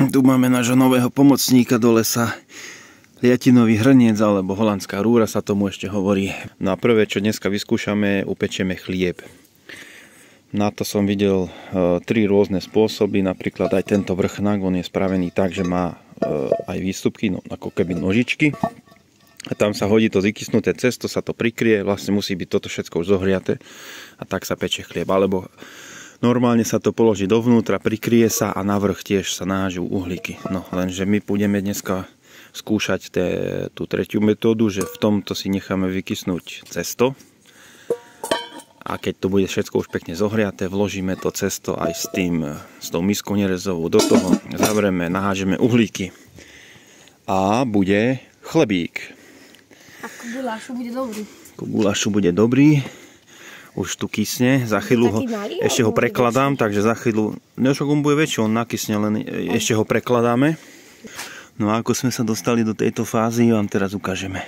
Tu máme nášho nového pomocníka do lesa. Liatinový hrniec, alebo holandská rúra sa tomu ešte hovorí. No a prvé, čo dneska vyskúšame, upečieme chlieb. Na to som videl 3 rôzne spôsoby. Napríklad aj tento vrchnák, on je spravený tak, že má aj výstupky, no ako keby nožičky. A tam sa hodí to vykysnuté cesto, sa to prikrie, vlastne musí byť toto všetko už zohriaté a tak sa pečie chlieb. Alebo normálne sa to položí dovnútra, prikrie sa a navrch tiež sa nahážu uhlíky. No lenže my budeme dneska skúšať tú tretiu metódu, že v tomto si necháme vykysnúť cesto a keď to bude všetko už pekne zohriaté, vložíme to cesto aj s tou miskou nerezovou do toho, zavrieme, nahážeme uhlíky a bude chlebík. A ku gulášu bude dobrý. Ku gulášu bude dobrý. Už tu kysne, za chvíľu ho, ešte ho prekladám, takže za chvíľu, nevšak on bude väčší, on nakysne, len ešte ho prekladáme. No a ako sme sa dostali do tejto fázy, vám teraz ukážeme.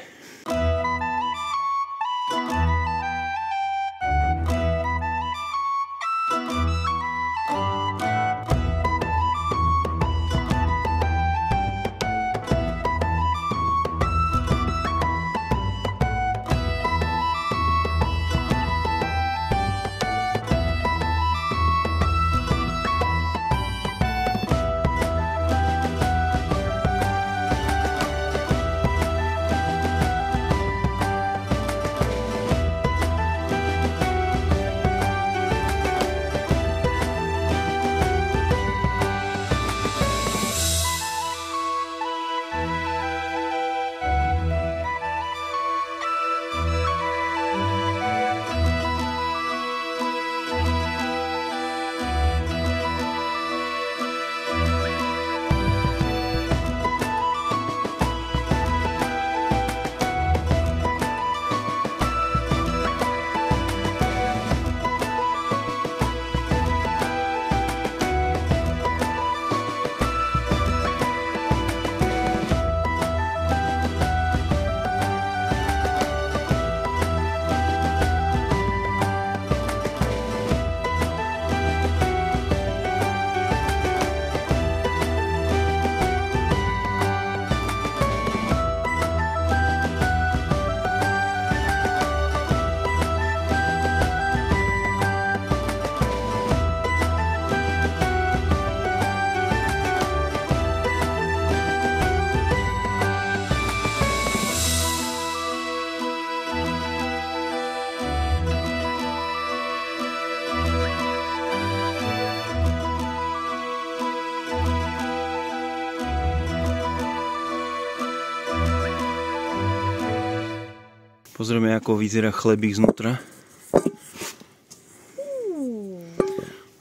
Pozrieme, ako vyzerá chlebík znútra.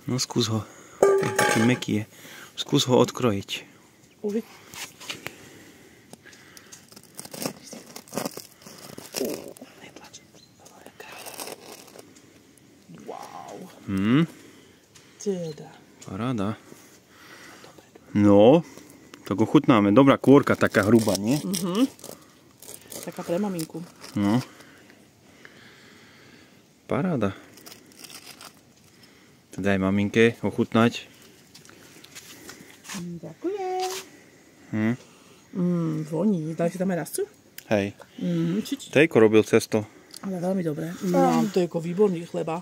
No skús ho. Taký mäkký je. Skús ho odkrojiť. Wow. Paráda. No, tak ochutnáme. Dobrá kôrka, taká hrubá, nie? Taká pre maminku. No. Paráda. Teda aj maminke ochutnať. Ďakujem. Voní. Dali si tam aj rastru? Hej. Tejko robil cesto. Ale veľmi dobré. To je ako výborný chleba.